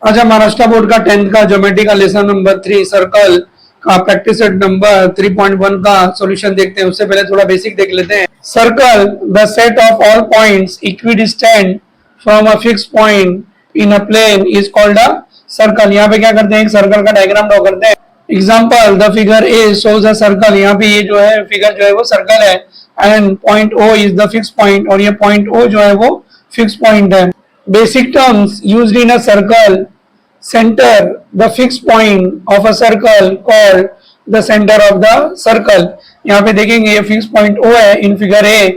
आज महाराष्ट्र बोर्ड का 10th का ज्योमेट्री का लेसन नंबर 3 सर्कल का प्रैक्टिस सेट नंबर 3.1 का सॉल्यूशन देखते हैं। उससे पहले थोड़ा बेसिक देख लेते हैं। Circle the set of all points equidistant from a fix point in a plane is called a circle. यहाँ पे क्या करते हैं, एक सर्कल का डायग्राम ड्रॉ करते हैं। Example the figure A shows a circle. यहाँ पे ये जो है फिगर जो है वो सर्कल है and point O is the fix point, और ये पॉइंट ओ जो है वो फिक्स पॉइंट है। Basic terms used in a circle: center, the fixed point of a circle called the center of the circle। यहाँ पे देखेंगे ये फिक्स पॉइंट O है इन फिगर ए।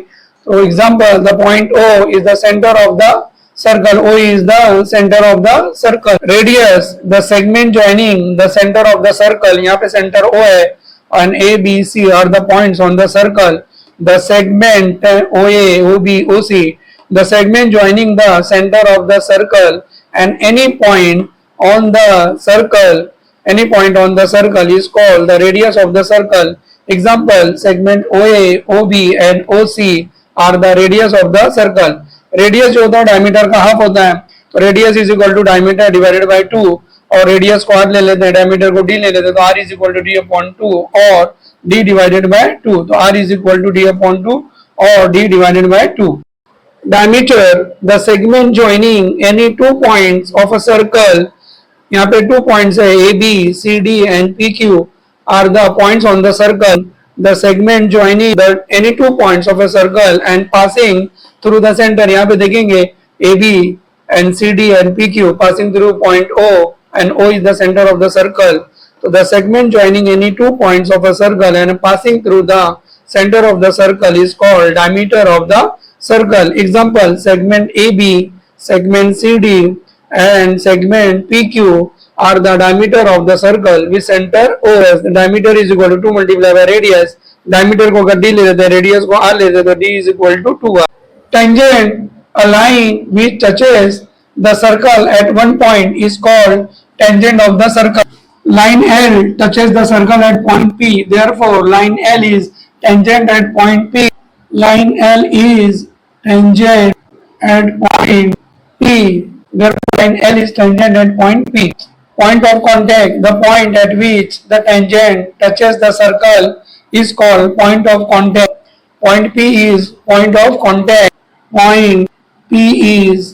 तो example the point O is the center of the circle, O is the center of the circle। radius, the segment joining the center of the circle, यहाँ पे center O है and A, B, C are the points on the circle। the segment OA, OB, OC, the segment joining the center of the circle and any point on the circle, any point on the circle is called the radius of the circle। example segment OA, OB and OC are the radius of the circle। radius जो होता है diameter का half होता है, तो radius is equal to diameter divided by 2, और radius को r ले लेते हैं, डायमीटर को d ले लेते हैं, तो r is equal to d upon 2 और d divided by 2, तो r is equal to d upon 2 और d divided by 2। diameter, the segment joining any two points of a circle, यहाँ पे 2 पॉइंट्स है A B C D and P Q R the points on the circle. The segment joining the any 2 points of a circle and passing through the centre. यहाँ पे देखेंगे A B and C D and P Q passing through point O and O is the centre of the circle. तो the segment joining any 2 points of a circle and passing through the centre of the circle is called diameter of the circle. Example segment A B, segment C D and segment PQ are the diameter of the circle with center OS। the diameter is equal to 2 multiplied by radius। diameter को अगर d ले लेते हैं, radius को r ले लेते हैं, तो d is equal to 2r। tangent, a line which touches the circle at one point is called tangent of the circle। line L touches the circle at point P, therefore line L is tangent at point P। line L is tangent at point P, therefore line L is tangent at point P। point of contact, the point at which the tangent touches the circle is called point of contact। point P is point of contact, point P is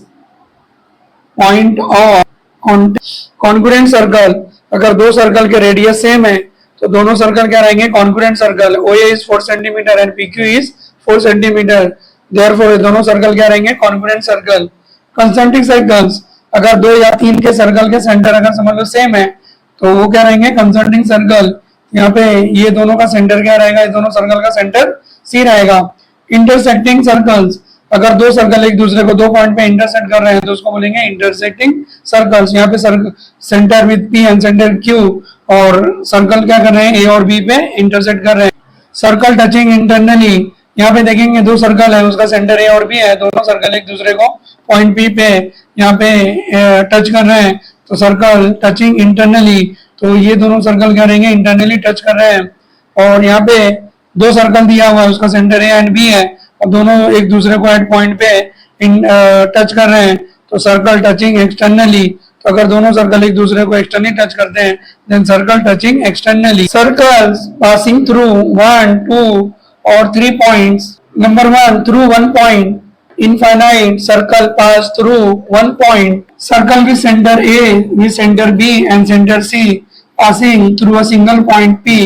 point of contact। congruent circle, अगर दो circle के radius same है तो दोनों circle क्या रहेंगे, congruent circle. OA is 4 centimetre and PQ is 4 centimetre, therefore दोनों circle क्या रहेंगे, कॉन्ग्रुएंट सर्कल। कंसेंट्रिक सर्कल्स, अगर 2 या 3 के सर्कल के सेंटर अगर समझ लो सेम है तो वो क्या रहेंगे, कंसेंट्रिक सर्कल। यहाँ पे ये दोनों का सेंटर क्या रहेगा, ये दोनों सर्कल का सेंटर सी रहेगा। इंटरसेक्टिंग सर्कल्स, अगर 2 सर्कल एक दूसरे को 2 पॉइंट पे इंटरसेक्ट कर रहे हैं तो उसको बोलेंगे इंटरसेक्टिंग सर्कल्स। यहाँ पे centre with P and centre Q, और सर्कल क्या कर रहे हैं, ए और बी पे इंटरसेक्ट कर रहे हैं। सर्कल टचिंग इंटरनली, यहाँ पे देखेंगे 2 सर्कल है, उसका सेंटर ए और बी है, दोनों सर्कल एक दूसरे को पॉइंट पी पे यहाँ पे टच कर रहे हैं, तो सर्कल टचिंग इंटरनली, तो ये दोनों सर्कल क्या रहेंगे, इंटरनली टच कर रहे हैं। और यहाँ पे 2 सर्कल दिया हुआ है, उसका सेंटर ए एंड बी है, और दोनों एक दूसरे को एट पॉइंट पे टच कर रहे हैं, तो सर्कल टचिंग एक्सटर्नली। तो अगर दोनों सर्कल एक दूसरे को एक्सटर्नली टच करते हैं then circle touching externally. Circles passing through 1, 2 or 3 points। number 1, through 1 point, infinite circle pass through 1 point। circle with center A, with center B and center C passing through a single point P,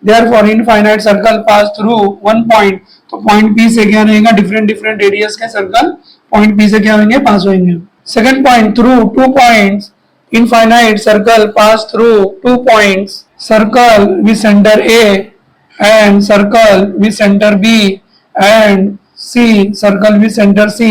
therefore infinite circle pass through 1 point। तो point P से क्या रहेगा, different radius के circle point P से क्या होंगे, पास होंगे। second point, through 2 points, infinite circle pass through 2 points। circle with center A and circle with center B and C, circle with center C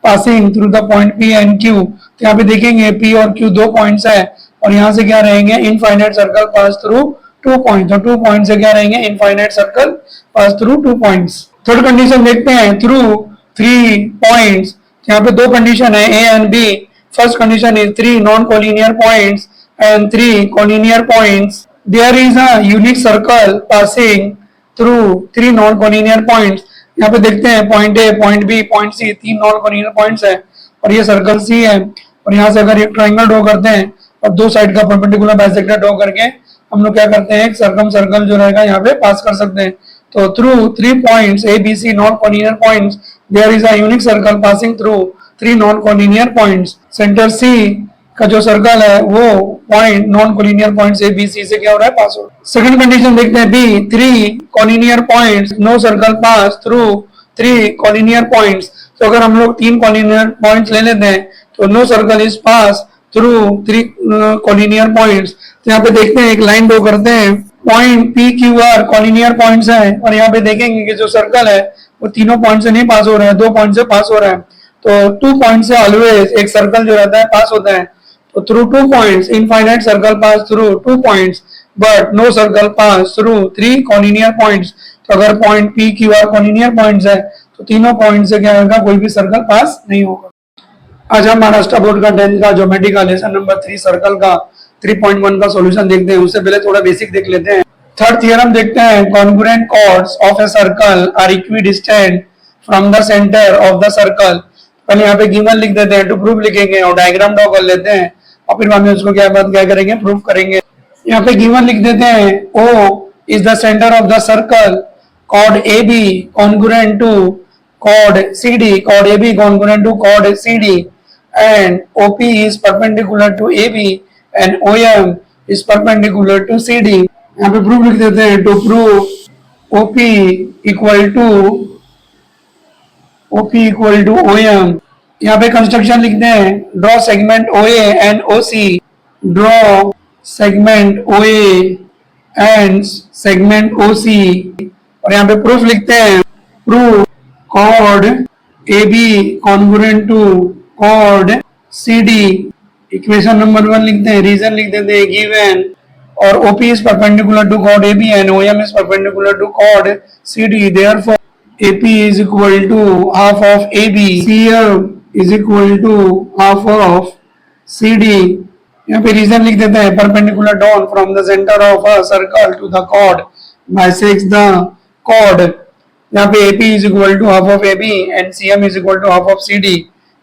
passing through the point P and Q। तो यहाँ पे देखेंगे P और Q 2 points है, और यहाँ से क्या रहेंगे, infinite circle pass through 2 point, तो 2 पॉइंट से क्या रहेंगे, infinite circle pass through 2 points. Third condition देखते हैं, थ्रू 3 पॉइंट्स। यहाँ पे 2 कंडीशन है, A and B। First condition is 3 non collinear points and 3 collinear points. there is a unique circle passing through 3 non-collinear points। यहाँ पे देखते हैं point A, point B, point C, 3 non collinear points है और ये circle सी है। और यहाँ से अगर एक ट्राइंगल ड्रॉ करते हैं और दो साइड का परपेंडिकुलर बाइसेक्टर ड्रॉ करके हम लोग क्या करते हैं, एक सर्कल जो रहेगा यहाँ पे पास कर सकते हैं। तो through 3 points A B C non collinear points there is a unique circle passing through 3 non collinear points. Centre C का जो सर्कल है वो point non collinear points A B C से क्या हो रहा है, पास हो रहा है। सेकंड कंडीशन देखते हैं B, 3 collinear points no circle pass through 3 collinear points. तो अगर हम लोग 3 कोलिनियर पॉइंट्स ले लेते हैं तो no circle is pass through 3 collinear points. तो यहाँ पे देखते हैं, एक लाइन ड्रॉ करते हैं, point P Q R collinear points हैं और यहाँ पे देखेंगे कि जो सर्कल है वो तीनों पॉइंट से नहीं पास हो रहा है, 2 पॉइंट से पास हो रहा है। तो 2 पॉइंट से ऑलवेज एक सर्कल जो रहता है पास होता है। तो through 2 points infinite circle pass through 2 points but no circle pass through 3 collinear points. तो अगर point P Q R collinear points है तो तीनों पॉइंट से क्या होगा, कोई भी सर्कल पास नहीं होगा। आज हम महाराष्ट्र बोर्ड का 10th का ज्योमेट्री का लेसन नंबर 3 सर्कल का 3.1 का सॉल्यूशन देखते हैं। उससे पहले थोड़ा बेसिक देख लेते हैं। थर्ड थ्योरम देखते हैं, congruent chords of a circle are equidistant from the centre of the circle. पहले यहाँ पे गिवन लिख देते हैं, टू प्रूफ लिखेंगे और डायग्राम ड्रॉ कर लेते हैं और फिर बाद में उसको क्या करेंगे, प्रूफ करेंगे। यहाँ पे गिवन लिख देते हैं, O is the centre of the circle, chord AB congruent to chord CD, chord AB congruent to chord CD, and OP is perpendicular to AB and OM is perpendicular to CD। यहाँ पे proof लिख देते हैं, to prove OP equal to OM। यहाँ पे construction लिखते हैं, draw segment OA and OC, draw segment OA and segment OC। और यहाँ पे प्रूफ लिखते हैं, proof chord AB congruent to chord CD। Equation number 1 लिखते हैं, रीजन लिख देते हैं गिवन, और OP is perpendicular to chord AB and OM is perpendicular to chord CD, therefore AP is equal to half of AB, CM is equal to half of CD। यहाँ पे reason लिख देते हैं, perpendicular down from the center of a circle to the chord bisects the chord। यहाँ पे AP is equal to half of AB and CM is equal to half of CD।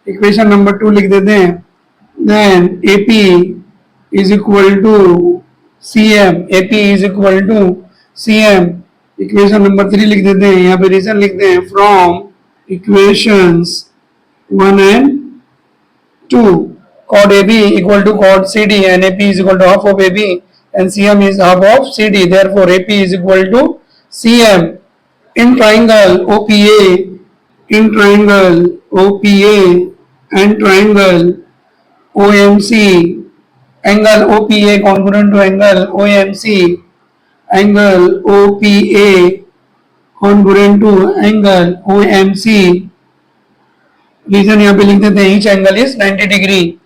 Equation number 2 लिख देते हैं, then AP is equal to CM, AP is equal to CM। Equation number 3 लिख देते हैं, यहाँ पे रीजन लिखते हैं, from equations 1 and 2 chord AB equal to chord CD and AP is equal to half of AB and CM is half of CD, therefore AP is equal to CM। in triangle OPA and triangle OMC, angle OPA congruent to angle OMC, angle OPA congruent to angle OMC। Reason यहाँ पे लिख देते हैं, each angle is 90 degree,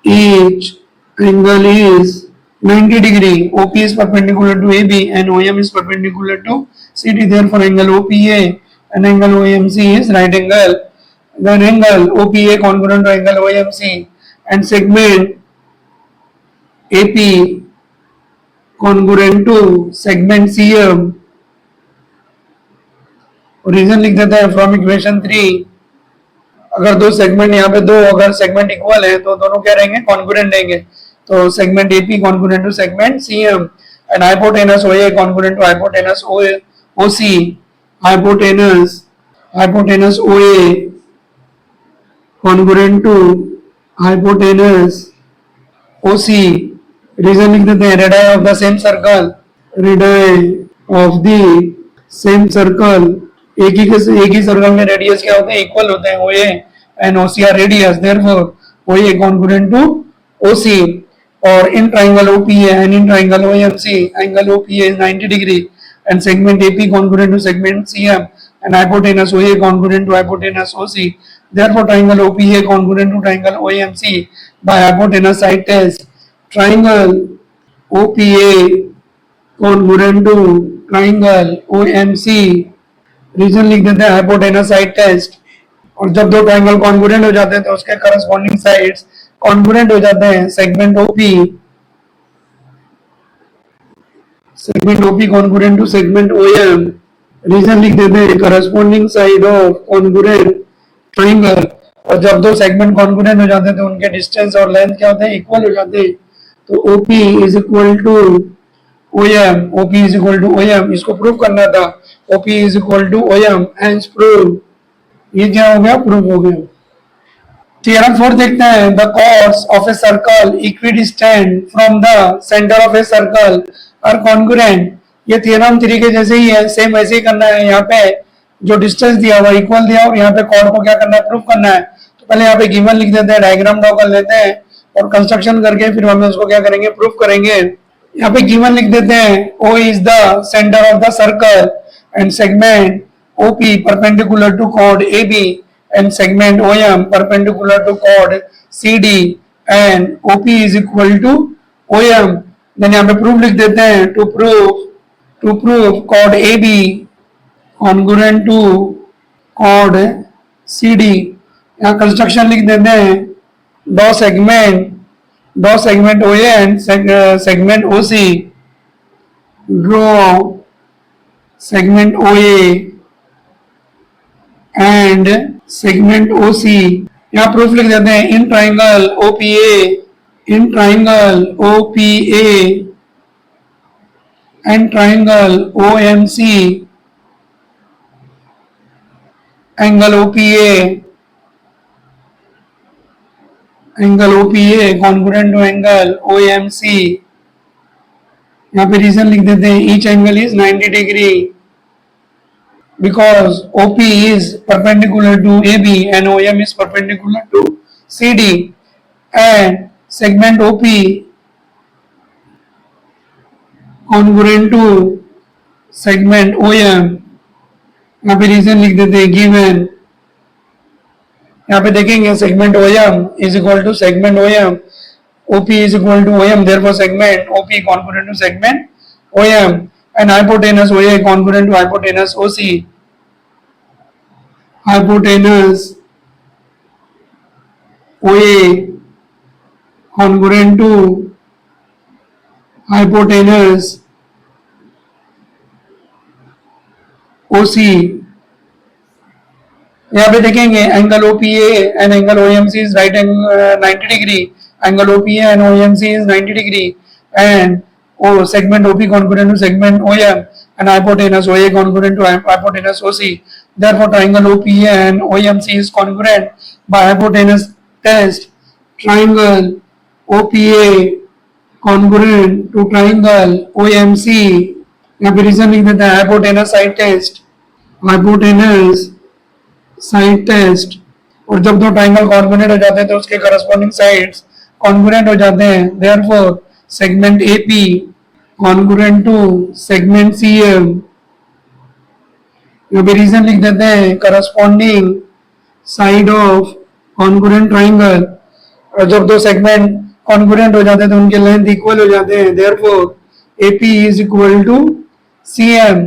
each angle is 90 degree, OP is perpendicular to AB and OM is perpendicular to CD, therefore angle OPA and angle OMC is right angle। then angle OPA congruent to angle OMC and segment AP congruent to segment CM। Reason लिख देते हैं, from equation 3 अगर दो segment यहाँ पे अगर segment equal है तो दोनों क्या रहेंगे, कॉन्ग्रुएंट रहेंगे। तो segment AP congruent to segment CM and hypotenuse OA congruent to hypotenuse OC, hypotenuse OA congruent to hypotenuse OC। Reason लिख देते हैं, radius of the same circle, radius of the same circle, एक ही circle में radius क्या होते हैं, equal होते हैं, OA and OC are radius, therefore OA congruent to OC। और in triangle OPA and in triangle OMC, angle OPA is 90 degree and segment AP congruent to segment CM and hypotenuse OA congruent to hypotenuse OC, therefore triangle OPA congruent to triangle OMC by hypotenuse side test, triangle OPA congruent to triangle OMC। Reason लिख देते हैं, hypotenuse side test. और जब दो triangle congruent हो जाते हैं तो उसके करस्पॉन्डिंग साइड्स कॉन्ग्रुएंट हो जाते हैं, segment OP congruent to segment OM। Reason लिख देते हैं, corresponding side of congruent triangle और जब दो सेगमेंट कॉन्ग्रुएंट हो जाते हैं तो उनके डिस्टेंस और लेंथ क्या होते हैं, इक्वल हो जाते हैं। तो OP is equal to OM, OP is equal to OM, इसको प्रूव करना था। OP is equal to OM and prove. ये क्या हो गया, प्रूव हो गया। थियरम 4 देखते हैं। The chords of a circle equidistant from the centre of a circle are congruent. ये थियरम 3 के जैसे ही है, सेम वैसे ही करना है। यहाँ पे जो डिस्टेंस दिया हुआ इक्वल दिया और यहाँ पे कॉर्ड को क्या करना है, प्रूफ करना है। तो पहले यहाँ पे गिवन लिख देते हैं, डायग्राम ड्रॉ कर लेते हैं और कंस्ट्रक्शन करके फिर हम उसको क्या करेंगे, प्रूफ करेंगे। यहाँ पे गिवन लिख देते हैं, O is the centre of the circle and segment OP perpendicular to chord AB and segment OM perpendicular to chord CD and OP is equal to OM। then यहाँ पे प्रूफ लिख देते हैं, to prove chord AB congruent to chord CD। यहाँ construction लिख देते हैं, दो segment OA and segment OC, draw segment OA and segment OC। यहाँ प्रूफ लिख देते हैं, in triangle OPA and triangle OMC, angle OPA congruent to angle OMC। यहाँ पे रीजन लिख देते हैं, each angle is 90 degree because OP is perpendicular to AB and OM is perpendicular to CD and segment OP congruent to segment OM। यहाँ पे reason लिख देते हैं, गिवन। यहाँ पे देखेंगे segment OM is equal to segment OM, OP is equal to OM, therefore segment OP congruent to segment OM and hypotenuse OA congruent to hypotenuse OC। hypotenuse OA congruent to hypotenuse OC। यहाँ पे देखेंगे angle OPA and angle OMC is right angle 90 degree, angle OPA and OMC is 90 degree and segment OP congruent to segment OM and hypotenuse OA congruent to hypotenuse OC। Therefore, triangle OPA and OMC is congruent by hypotenuse test। Triangle OPA congruent to triangle OMC। यहाँ पे reason लिख देते हैं, hypotenuse side test, hypotenuse side test। और जब दो triangle congruent हो जाते हैं तो उसके करस्पॉन्डिंग साइड्स कॉन्ग्रुएंट हो जाते हैं। Therefore, segment AP congruent to segment CM। यहाँ पे रीजन लिख देते हैं, corresponding side of congruent triangle. और जब दो सेगमेंट कॉन्ग्रुएंट हो जाते हैं तो उनके लेंथ इक्वल हो जाते हैं। Therefore, AP is equal to CM।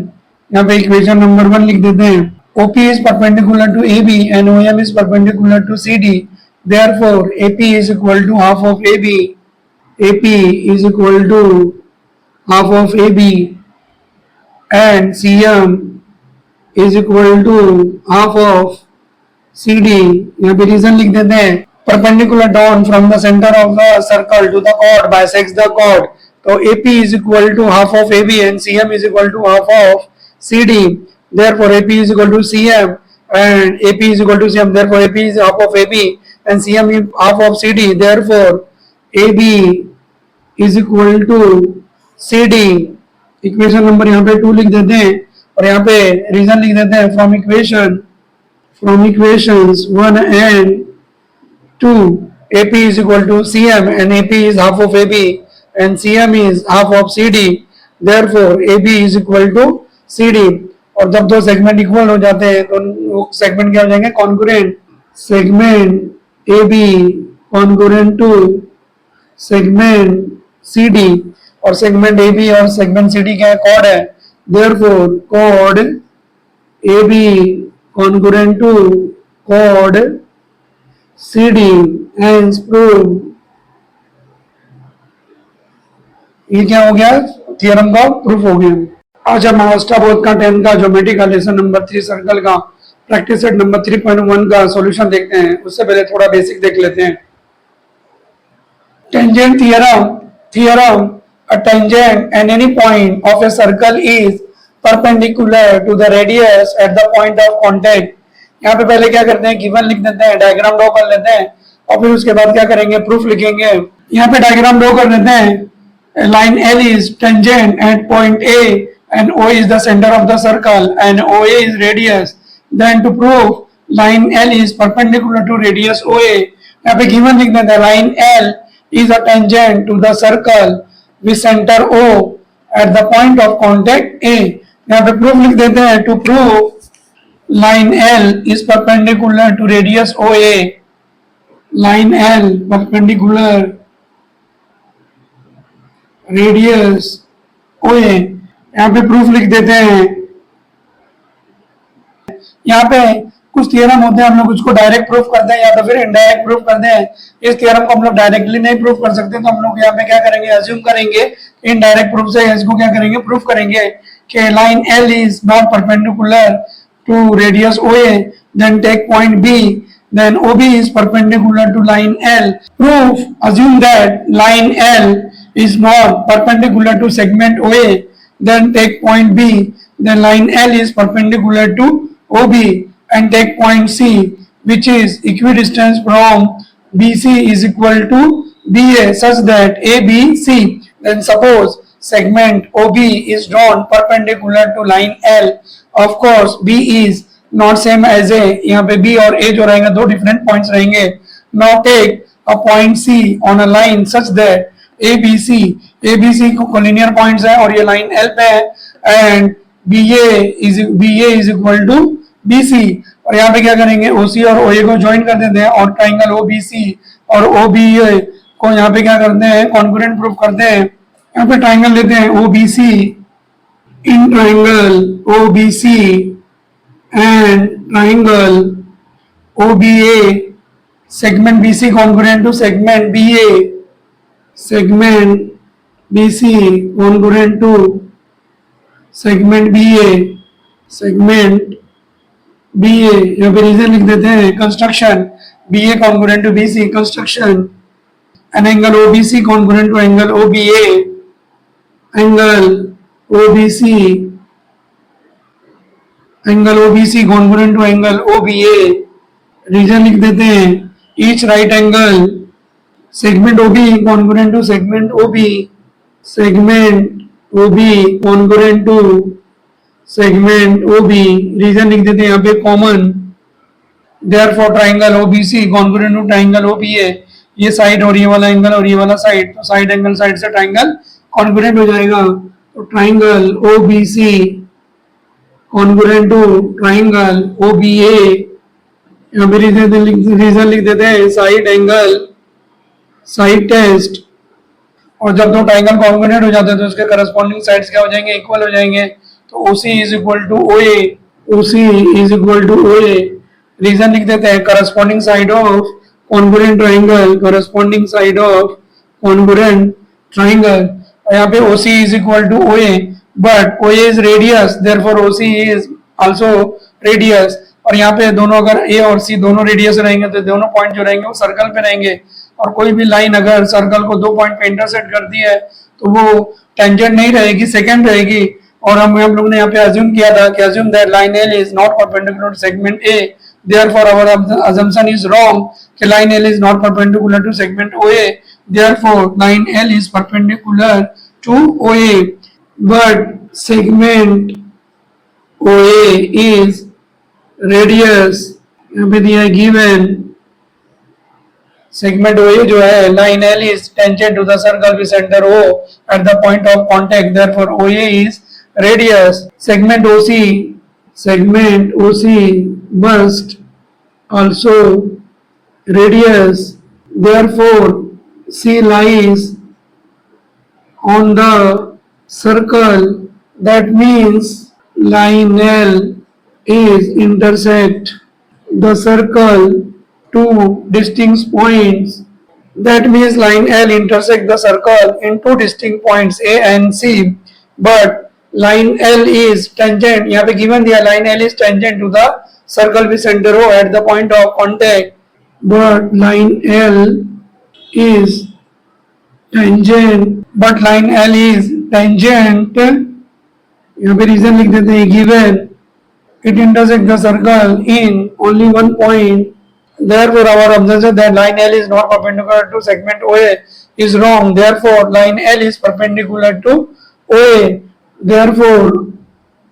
यहाँ पे इक्वेशन नंबर 1 लिख देते हैं, OP is perpendicular to AB and OM is perpendicular to CD। Therefore, AP is equal to half of AB। AP is equal to half of AB and CM is equal to half of CD। यहाँ पे reason लिख देते हैं, perpendicular down from the center of the circle to the chord bisects the chord। तो AP is equal to half of AB and CM is equal to half of CD। Therefore, AP is equal to CM and AP is equal to CM। Therefore, AP is half of AB and CM is half of CD। Therefore, AB is equal to CD। Equation number यहाँ पे 2 लिख देते हैं और यहाँ पे reason लिख देते हैं, from equations 1 and 2 AP is equal to CM and AP is half of AB and CM is half of CD। Therefore, AB is equal to CD। और जब दो सेगमेंट इक्वल हो जाते हैं तो सेगमेंट क्या हो जाएंगे, congruent. Segment AB congruent to segment CD और सेगमेंट AB और सेगमेंट CD क्या है, कॉर्ड है। Therefore, chord AB congruent to chord CD hence prove। ये क्या हो गया, थियरम का प्रूफ हो गया। आज हम अवस्था बोध का 10 का ज्योमेट्री का लेसन नंबर 3 सर्कल का प्रैक्टिस सेट नंबर 3.1 का सॉल्यूशन देखते हैं उससे पहले थोड़ा बेसिक देख लेते हैं। Tangent theorem a tangent at any point of a circle is perpendicular to the radius at the point of contact। यहाँ पे पहले क्या करते हैं, गिवन लिख देते हैं, डायग्राम ड्रॉ कर लेते हैं और फिर उसके बाद क्या करेंगे, प्रूफ लिखेंगे। यहाँ पे डायग्राम ड्रॉ कर देते हैं। Line L is tangent at point A and O is the center of the circle and OA is radius। Then to prove line L is perpendicular to radius OA, यहाँ पे given लिख देते हैं, line L is a tangent to the circle with center O at the point of contact A। यहाँ पे proof लिख देते हैं, to prove line L is perpendicular to radius OA, line L perpendicular radius OA। यहाँ पे proof लिख देते हैं। यहाँ पे कुछ थियरम होते हैं, हम लोग उसको डायरेक्ट प्रूफ करते हैं या तो फिर इनडायरेक्ट प्रूफ करते हैं। इस थियरम को हम लोग डायरेक्टली नहीं प्रूफ कर सकते तो हम लोग यहाँ पे क्या करेंगे, अज्यूम करेंगे इनडायरेक्ट प्रूफ से इसको क्या करेंगे, प्रूफ करेंगे कि line L is not perpendicular to radius OA, then take point B, then OB is perpendicular to line L। Proof, assume that line L is not perpendicular to segment OA, then take point B, then line L is perpendicular to OB and take point C, which is equidistance from BC is equal to BA such that ABC। Then suppose segment OB is drawn perpendicular to line L, of course B is not same as A, यहाँ पे B और A जो रहेंगे दो different points रहेंगे। Now take a point C on a line such that A B C को collinear points है और ये लाइन एल पे है and B A is equal to B C. और यहाँ पे क्या करेंगे, ओ सी और ओ ए को ज्वाइन कर देते हैं और ट्राइंगल ओ बी सी और ओ बी ए को यहाँ पे क्या करते हैं, कॉन्ग्रुएंट प्रूफ करते हैं। यहाँ पे ट्राइंगल लेते हैं O B C, in triangle O B C and triangle OBA, segment BC congruent to segment BA, segment BC congruent to segment BA, segment BA। यहाँ पे रीजन लिख देते हैं, construction BA congruent to BC, construction an angle OBC congruent to angle OBA, angle OBC congruent to angle OBA। Reason लिख देते हैं, each right angle segment OB congruent to segment OB, segment OB congruent to segment OB। Reason लिख देते हैं यहाँ पे common, therefore triangle OBC congruent to triangle OBA। ये side और ये वाला एंगल और ये वाला साइड, तो साइड एंगल साइड से ट्राइंगल कॉन्ग्रुएंट हो जाएगा। तो triangle OBC congruent to triangle OBA। यहाँ पे रीजन लिख देते हैं, साइड एंगल साइड टेस्ट। और जब दो ट्राइंगल कॉन्ग्रुएंट हो जाते हैं तो उसके करस्पॉन्डिंग साइड्स क्या हो जाएंगे, इक्वल हो जाएंगे। तो OC is equal to OA, OC is equal to OA। Reason लिख देते हैं, corresponding side of congruent triangle, corresponding side of congruent triangle. और यहाँ पे OC is equal to OA but OA is radius, therefore OC is also radius। और यहाँ पे दोनों अगर A और C दोनों रेडियस रहेंगे तो दोनों पॉइंट जो रहेंगे वो सर्कल पे रहेंगे। और कोई भी लाइन अगर सर्कल को दो पॉइंट पे इंटरसेक्ट करती है तो वो टेंजेंट नहीं रहेगी, सेकंड रहेगी। और हम लोग ने यहाँ पे अज्यूम किया था कि assume that line L is not perpendicular to segment A, therefore our assumption is wrong कि line L is not perpendicular to segment OA, therefore line L is perpendicular to OA। but segment OA is radius, यहाँ पे दिया है given segment OA जो है, line L is tangent to the circle with center O at the point of contact, therefore OA is radius। segment OC must also radius, therefore C lies on the circle, that means line L is intersect the circle two distinct points, that means line L intersect the circle in two distinct points A and C, but line L is tangent, यहाँ पे given दिया line L is tangent to the circle भी centre हो at the point of contact, but line L is tangent, यहाँ पे reason लिख देते हैं given it intersects the circle in only one point. Therefore, our observation that line L is not perpendicular to segment OA is wrong. Therefore, line L is perpendicular to OA. Therefore,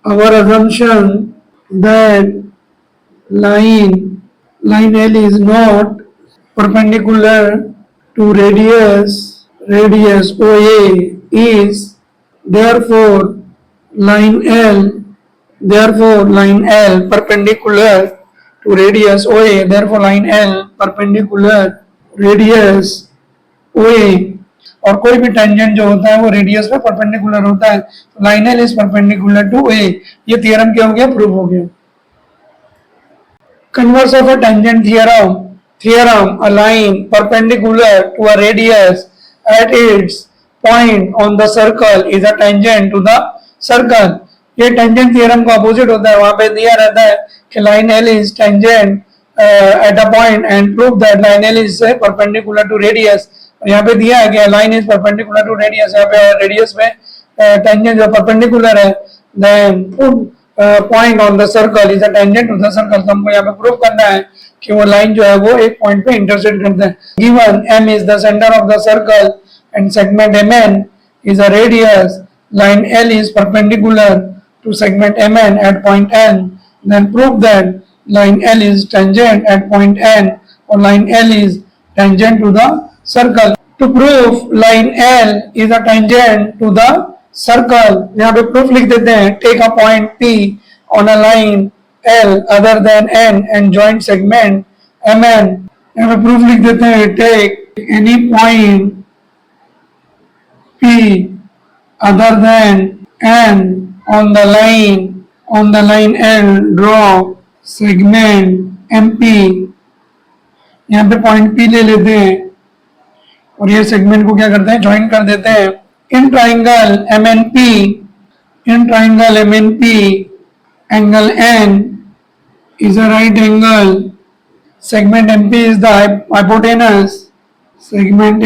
our assumption that line L is not perpendicular to radius OA is therefore line L perpendicular to radius OA, therefore line L perpendicular radius OA, और कोई भी tangent जो होता है वो radius पे perpendicular होता है, तो line L is perpendicular to A. ये थियरम क्या हो गया, प्रूव हो गया। Converse of a tangent theorem a line perpendicular to a radius at its point on the circle is a tangent to the circle. ये tangent theorem का opposite होता है, वहां पे दिया रहता है कि line L is tangent at a point and prove that line L is perpendicular to radius. यहाँ पे दिया है कि line is perpendicular to radius, यहाँ पे रेडियस में टेंजेंट जो परपेंडिकुलर है, then point on the circle is a tangent to the circle. तो हमको यहाँ पे प्रूव करना है कि वो लाइन जो है वो एक पॉइंट पे इंटरसेक्ट करता है। Given M is the centre of the circle and segment M N is a radius, line L is perpendicular to segment MN at point N, then prove that line L is tangent at point N or line L is tangent to the circle. To prove line L is a tangent to the circle, यहाँ पे proof लिख देते हैं, take a point P on a line L other than N and join segment MN. यहाँ पे proof लिख देते हैं, take any point P other than N on the line L, draw segment MP। यहाँ पे पॉइंट P ले लेते हैं और ये सेगमेंट को क्या करते हैं, ज्वाइन कर देते हैं। In triangle MNP angle N is a right angle, segment MP is the hypotenuse, segment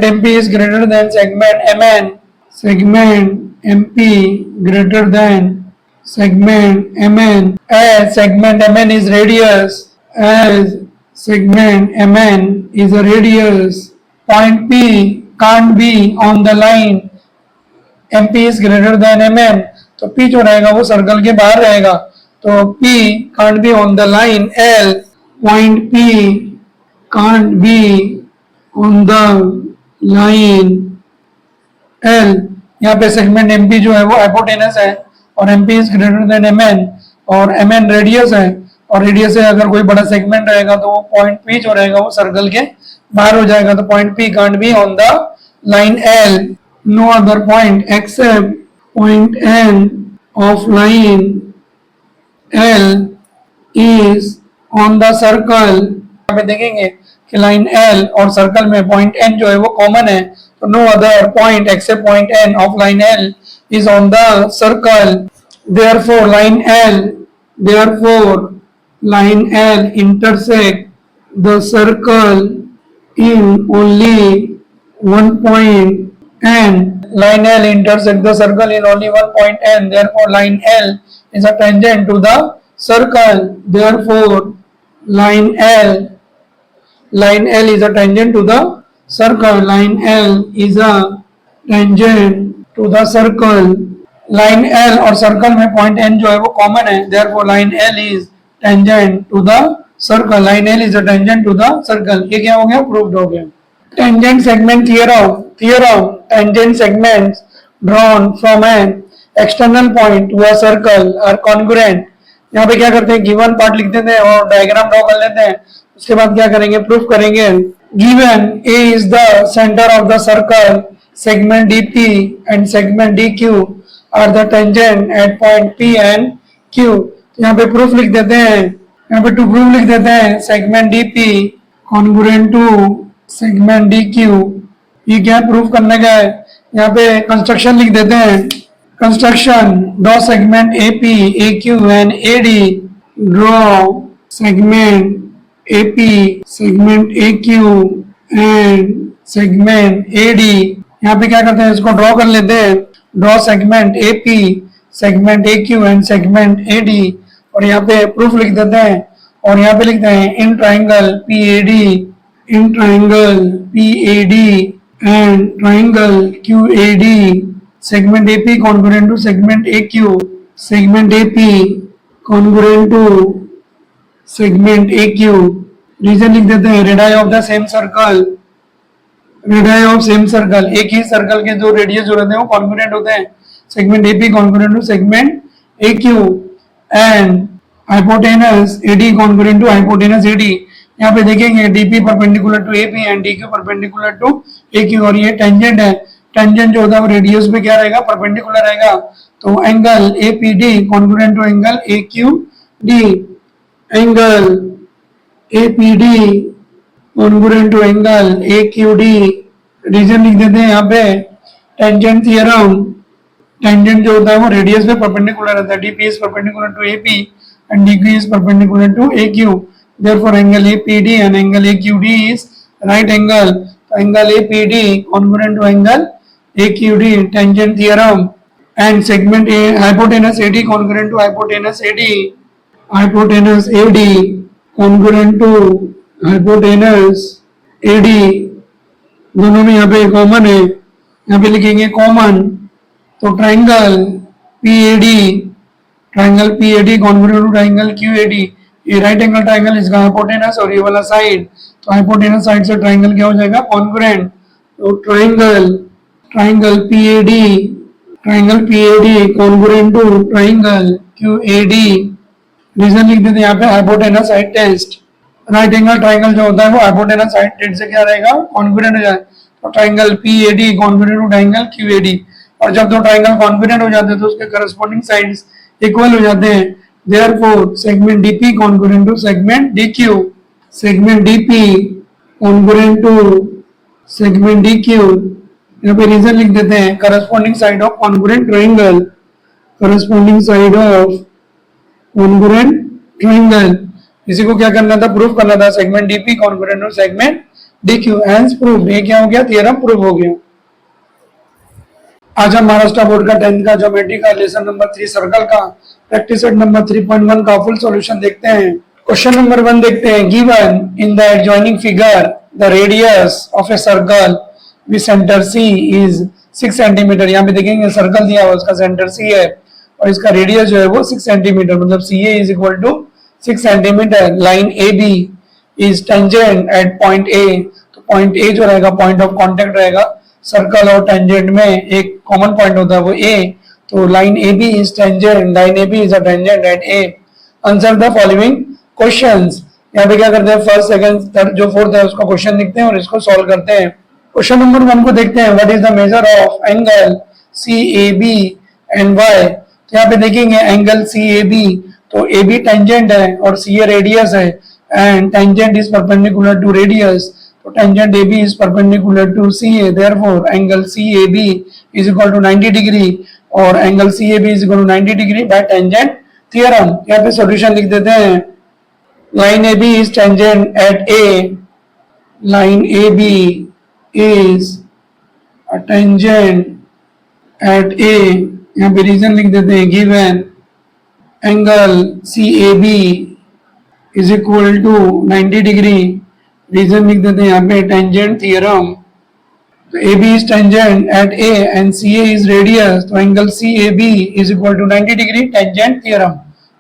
MP is greater than segment MN, segment MP greater than segment MN, as segment MN is a radius, point P can't be on the line MP is greater than MN, तो P जो रहेगा वो circle के बाहर रहेगा, तो P can't be on the line L, point P can't be on the line L। यहाँ पे सेगमेंट MP जो है वो हाइपोटेनस है और MP is greater than MN और MN रेडियस है, और रेडियस से अगर कोई बड़ा सेगमेंट रहेगा तो वो पॉइंट P जो रहेगा वो सर्कल के बाहर हो जाएगा, तो point P can't be on the line L, no other point except point N of line L is on the circle। यहाँ पे देखेंगे कि लाइन L और सर्कल में पॉइंट N जो है वो कॉमन है, तो no other point except point N of line L is on the circle. therefore line L intersect the circle in only one point N, line L intersect the circle in only one point N, therefore line L is a tangent to the circle, therefore line L is a tangent to the circle, line L is a tangent to the circle। Line L और circle में point N जो है वो common है, therefore line L is tangent to the circle, line L is a tangent to the circle। ये क्या हो गया, प्रूव्ड हो गया। Tangent segment theorem tangent segments drawn from an external point to a circle are congruent. यहाँ पे क्या करते हैं, गिवन पार्ट लिख देते हैं और डायग्राम ड्रॉ कर लेते हैं, उसके बाद क्या करेंगे, प्रूफ करेंगे। Given A is the center of the circle, segment DP and segment DQ are the tangent at point P and Q। यहाँ पे प्रूफ लिख देते हैं, यहाँ पे टू प्रूफ लिख देते हैं, segment DP congruent to segment DQ। ये क्या प्रूफ करने का है, यहाँ पे कंस्ट्रक्शन लिख देते हैं। Construction, draw segment AP, AQ and AD. Draw segment AP, segment AQ and segment AD. यहाँ पे क्या करते हैं, इसको ड्रॉ कर लेते हैं. Draw segment AP, segment AQ and segment AD. और यहाँ पे प्रूफ लिख देते हैं और यहाँ पे लिखते हैं in triangle PAD, in triangle PAD and triangle QAD, segment AP congruent to segment AQ, segment AP congruent to segment AQ. Reason लिख देते हैं radius of the same circle, radius of same circle, एक ही circle के जो radius जो रहते हैं वो कॉन्ग्रुएंट होते हैं. Segment AP congruent to segment AQ and hypotenuse AD congruent to hypotenuse AD. यहाँ पे देखेंगे DP perpendicular to AP and DQ perpendicular to AQ. और ये टेंजेंट है, टेंजेंट जो होता है वो रेडियस पे क्या रहेगा, परपेंडिकुलर रहेगा. तो angle APD congruent to angle AQD, angle APD congruent to angle AQD. Reason लिख देते हैं यहाँ पे टेंजेंट थ्योरम. टेंजेंट जो होता है वो रेडियस पे परपेंडिकुलर रहता है. DP is perpendicular to AP and DQ is perpendicular to AQ. Therefore, angle APD and angle AQD is right angle. So, angle APD congruent to angle AQD, tangent theorem. And segment A, hypotenuse AD congruent to hypotenuse AD. Hypotenuse AD congruent to hypotenuse AD. दोनों में यहाँ पे common है, यहाँ पे लिखेंगे common. तो triangle PAD, triangle PAD congruent to triangle QAD. ये राइट एंगल ट्राइंगल, इसका हाइपोटेनस और ये वाला साइड, तो हाइपोटेनस साइड से ट्राइंगल क्या हो जाएगा, कॉन्ग्रुएंट. तो triangle PAD, triangle PAD congruent to triangle QAD. Reason लिख देते हैं यहाँ पे hypotenuse side test. Right angle triangle जो होता है वो हाइपोटेनस साइड टेस्ट से क्या रहेगा, कॉन्ग्रुएंट हो जाए. तो triangle PAD congruent to triangle QAD. और जब दो ट्राइंगल कॉन्ग्रुएंट हो जाते हैं तो उसके करस्पॉन्डिंग साइड्स इक्वल हो जाते हैं. Therefore, segment DP congruent to segment DQ. Segment DP congruent to segment DQ. यहाँ पे रीजन लिख देते हैं corresponding side of congruent triangle, corresponding side of congruent triangle. इसी को क्या करना था, प्रूफ करना था. Segment DP congruent to segment DQ. Hence proof. ये क्या हो गया, थ्योरम प्रूफ हो गया. आज हम महाराष्ट्र बोर्ड का 10th का ज्योमेट्री का लेसन नंबर 3 सर्कल का प्रैक्टिस सेट नंबर 3.1 का फुल सॉल्यूशन देखते हैं. क्वेश्चन नंबर 1 देखते हैं. Given in the adjoining figure the radius of a circle with centre C is 6 centimetre. यहाँ पे देखेंगे सर्कल दिया हुआ, उसका सेंटर C है और इसका रेडियस जो है वो 6 सेंटीमीटर, मतलब CA is equal to 6 centimetre. Line AB is tangent at point A. तो पॉइंट A जो रहेगा पॉइंट ऑफ कॉन्टेक्ट रहेगा. सर्कल और टेंजेंट में एक कॉमन पॉइंट होता है वो A. तो line AB is tangent, line AB is a tangent at A. Answer the following questions. यहाँ पे क्या करते हैं, फर्स्ट सेकंड थर्ड जो फोर्थ है उसका क्वेश्चन लिखते हैं और इसको सॉल्व करते हैं. क्वेश्चन नंबर 1 को देखते हैं. What is the measure of angle CAB and Y. तो यहाँ पे देखेंगे एंगल CAB, तो AB टेंजेंट है और CA रेडियस है and tangent is perpendicular to radius. तो tangent AB is perpendicular to CA. Therefore, angle CAB is equal to 90 degree और angle CAB is equal to 90 degree by tangent theorem. यहाँ पे solution लिख देते हैं. Line AB is tangent at A. Line AB is a tangent at A. यहाँ पे reason लिख देते हैं. Given angle CAB is equal to 90 degree. Reason लिख देते हैं यहाँ पे टेंजेंट थ्योरम. तो AB is tangent at A and CA is radius. तो angle CAB is equal to 90 degree, tangent theorem.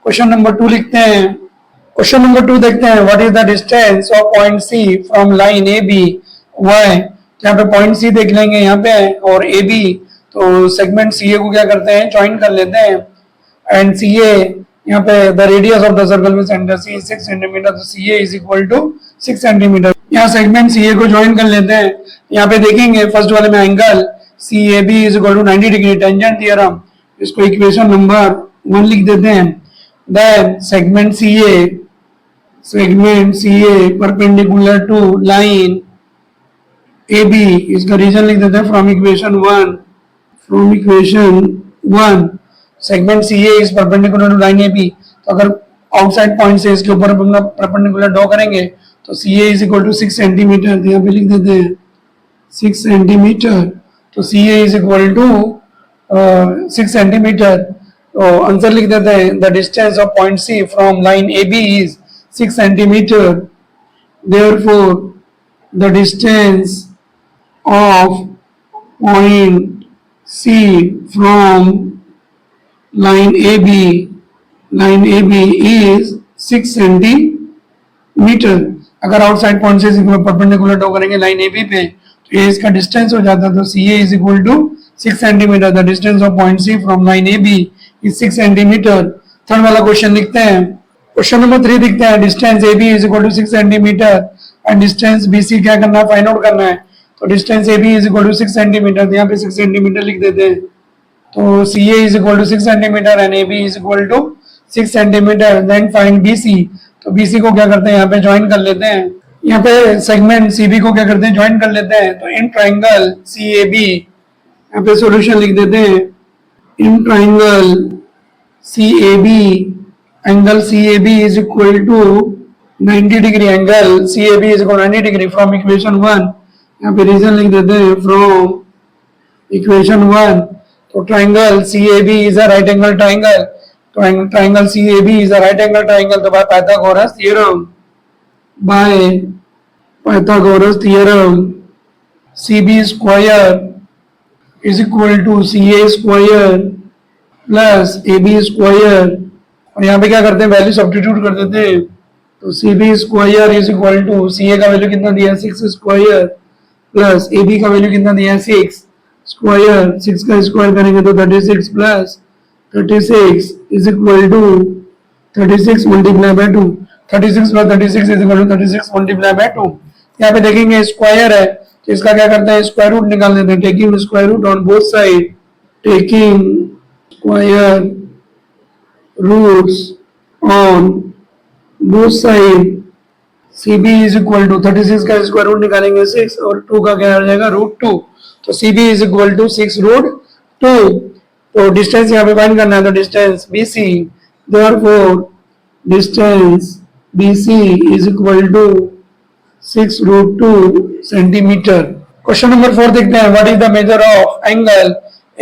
Question number 2 लिखते हैं. क्वेश्चन नंबर 2 देखते हैं. What is the distance of point C from line AB Y. यहाँ पे point C देख लेंगे यहाँ पे और AB. तो सेगमेंट CA को क्या करते हैं, ज्वाइन कर लेते हैं. एंड CA यहाँ पे the radius of the circle में सेंटर C 6 सेंटीमीटर. तो CA is equal to 6 centimetre. यहाँ सेगमेंट CA को ज्वाइन कर लेते हैं. यहाँ पे देखेंगे फर्स्ट वाले में angle CAB is equal to 90 degree, tangent theorem. इसको इक्वेशन नंबर 1 लिख देते हैं. Then segment CA perpendicular to line AB. इसका रीजन लिख देते हैं from equation 1. From equation 1, segment C A is perpendicular to line A B. तो अगर आउटसाइड पॉइंट से इसके ऊपर अपना परपेंडिकुलर ड्रॉ करेंगे तो C A is equal to 6 centimetre, तो यहाँ पे लिख देते हैं 6 सेंटीमीटर। तो C A is equal to 6 centimetre. तो आंसर लिख देते हैं the distance of point C from line A B is 6 centimetre. Therefore, the distance of point C from line AB is 6 centimetre. अगर आउटसाइड पॉइंट से perpendicular draw करेंगे line A B पे तो ये इसका डिस्टेंस हो जाता है। तो C A is equal to 6 centimetre. The distance of point C from line A B is 6 centimetre. Third वाला क्वेश्चन लिखते हैं। क्वेश्चन नंबर 3 दिखता है distance A B is equal to 6 centimetre and distance B C क्या करना है, find out करना है। तो distance A B is equal to 6 centimetre, तो यहाँ पे 6 सेंटीमीटर लिख देते हैं। तो C A is equal to 6 centimetre and A B is equal to 6 centimetre. Then find B C. तो बी सी को क्या करते हैं, यहाँ पे ज्वाइन कर लेते हैं। यहाँ पे सेगमेंट सी बी को क्या करते हैं, ज्वाइन कर लेते हैं। तो in triangle C A B, यहाँ पे सोल्यूशन लिख देते हैं। In triangle C A B, angle CAB is equal to 90 degree। angle CAB is equal to 90 degree from equation 1। यहाँ पे रीजन लिख देते हैं from equation 1। तो triangle CAB is a right angle triangle। तो triangle CAB is a right angle triangle। तो by Pythagoras theorem CB square is equal to CA square plus AB square। और यहाँ पे क्या करते हैं, वैल्यू सब्स्टिट्यूट कर देते हैं। तो C B square is equal to C A का वैल्यू कितना दिया है 6 स्क्वायर प्लस ए बी का वैल्यू कितना दिया है 6 स्क्वायर। 6 का स्क्वायर करेंगे तो 36 plus 36 is equal to 36 multiply by 2। 36 plus 36 is equal to 36 multiply by 2। यहाँ पे देखेंगे स्क्वायर है तो इसका क्या करते हैं, स्क्वायर रूट निकाल देते हैं। Taking square root on both side, taking square roots on both side। CB is equal to 36 का स्क्वायर रूट निकालेंगे 6 और 2 का क्या आ जाएगा √2। तो CB is equal to 6 √2। तो डिस्टेंस यहाँ पे फाइंड करना है। तो distance BC, therefore distance BC is equal to 6 √2 centimetre. Question number 4 देखते हैं। What is the measure of angle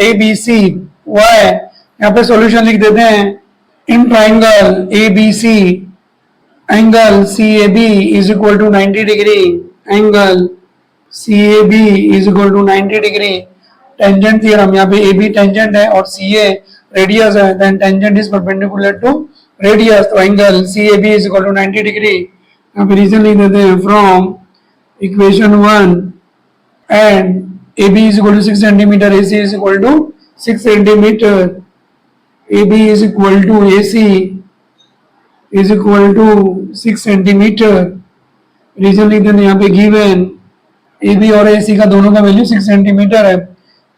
ABC Y। यहाँ पे सॉल्यूशन लिख देते हैं। In triangle ABC, angle CAB is equal to 90 degree। Angle CAB is equal to 90 degree। Tangent theorem, यहाँ पे AB tangent है और CA radius है, then tangent is perpendicular to radius। तो angle CAB is equal to 90 degree। यहाँ पे reason लिख देते हैं from equation 1 and AB is equal to 6 centimeter, AC is equal to 6 centimeter। AB is equal to AC is equal to 6 centimetre. Reason लिख देते हैं यहाँ पे गिवन AB और AC का दोनों का वैल्यू 6 सेंटीमीटर है।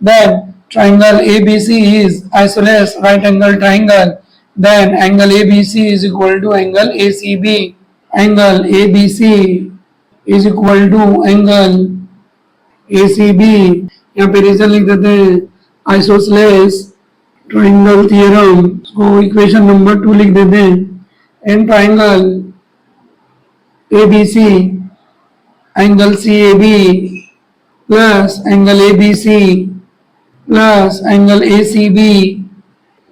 Then triangle ABC is isosceles right angle triangle. Then angle ABC is equal to angle ACB। Angle ABC is equal to angle ACB। यहाँ पे रीजन लिख देते हैं आइसोसेलेस ट्राइंगल थ्योरम को इक्वेशन नंबर 2 लिख देते हैं। In triangle ABC angle CAB plus angle ABC plus angle ACB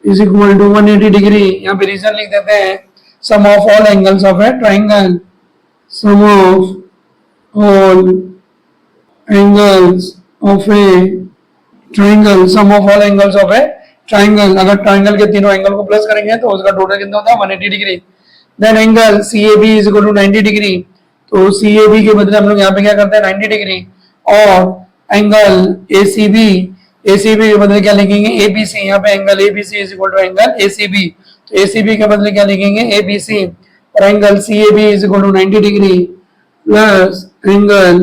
is equal to 180 degree. यहाँ पे रीजन लिख देते हैं सम of all angles of a triangle. Sum of all angles of a triangle. Sum of all angles of a triangle. अगर triangle के तीनों angle को plus करेंगे तो उसका टोटल कितना होता है 180 degree. Then angle CAB is equal to 90 degree. तो CAB के बदले हम लोग यहाँ पे क्या करते हैं 90 डिग्री। और एंगल ACB के बदले क्या लिखेंगे ABC। यहाँ पे angle ABC is equal to angle ACB। तो ACB के बदले क्या लिखेंगे ABC। और angle CAB is equal to 90 degree plus angle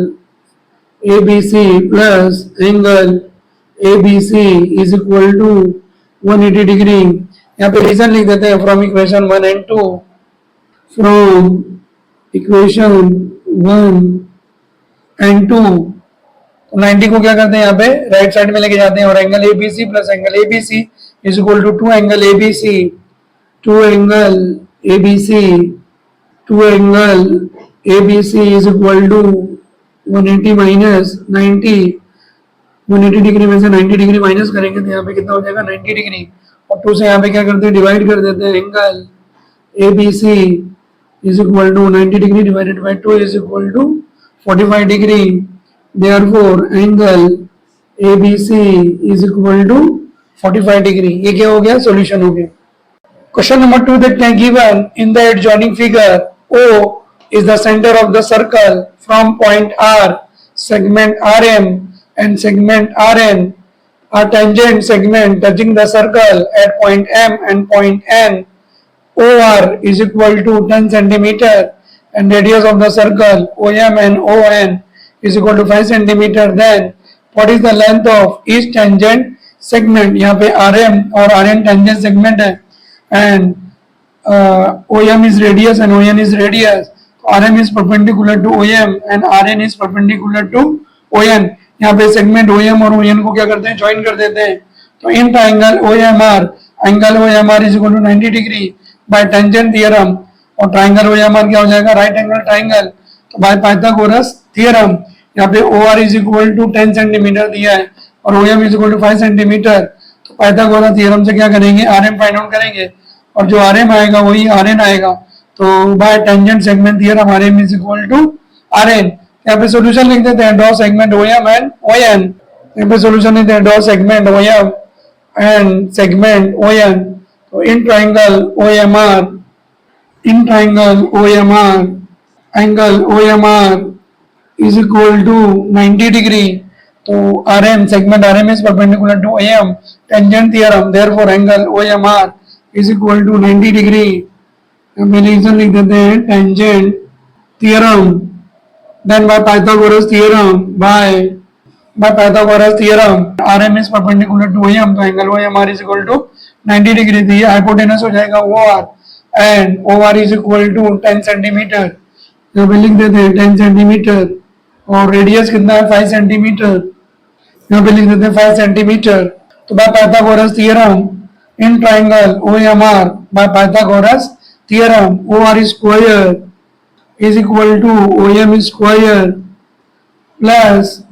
ABC plus angle ABC is equal to 180 degree. यहाँ पे रीजन लिख देते हैं from equation 1 and 2। From equation 1 and 2 तो 90 को क्या करते हैं यहाँ पे राइट साइड में लेके जाते हैं और angle ABC plus angle ABC is equal to 2 angle ABC, 2 angle ABC, 2 angle ABC is equal to 180 minus 90, 180 degree में से 90 डिग्री माइनस करेंगे तो यहाँ पे कितना हो जाएगा 90 डिग्री, और 2 से यहाँ पे क्या करते हैं डिवाइड कर देते हैं, angle ABC is equal to 90 degree divided by 2 is equal to 45 degree. Therefore, angle ABC is equal to 45 degree. ये क्या हो गया? Solution हो गया. Question number 2 देखते हैं. Given in the adjoining figure, O is the center of the circle from point R, segment RM and segment RN are tangent segment touching the circle at point M and point N. OR is equal to 10 centimeter and radius of the circle OM and ON is equal to 5 centimeter. Then what is the length of each tangent segment? यहाँ पे RM और RN tangent segment है, and OM is radius and ON is radius. RM is perpendicular to OM and RN is perpendicular to ON. यहाँ पे segment OM और ON को क्या करते हैं? Join कर देते हैं. तो in triangle OMR, angle OMR is equal to 90 degree by tangent theorem, और ट्राइंगल OMR क्या हो जाएगा? Right angle triangle. तो बाय पाइथागोरस थ्योरम यहाँ पे OR is equal to 10 centimetre दिया है और OM is equal to 5 centimetre. तो पाइथागोरस थ्योरम से क्या करेंगे? RM फाइंड आउट करेंगे, और जो RM आएगा वही RN आएगा. तो by tangent segment theorem RM is equal to RN. यहाँ पे सोल्यूशन लिख देते हैं, draw segment OM and ON. यहाँ पे सोल्यूशन लिखते हैं, draw segment OM and segment ON. तो in triangle OMR, in triangle OMR, angle OMR is equal to 90 degree. तो RM, segment RM is perpendicular to OM, tangent theorem, therefore angle OMR is equal to 90 degree. हमें reason लिख देते हैं, tangent theorem, then by Pythagoras theorem, by Pythagoras theorem, RM is perpendicular to OM, तो angle OMR is equal to 90 degree. तो ये hypotenuse हो जाएगा OR, and OR is equal to 10 centimetre. यहाँ पे लिख देते हैं 10 सेंटीमीटर, और रेडियस कितना है? 5 सेंटीमीटर. यहाँ पे लिख देते हैं 5 सेंटीमीटर. तो by Pythagoras theorem in triangle OMR, by Pythagoras theorem OR square is equal to OM square plus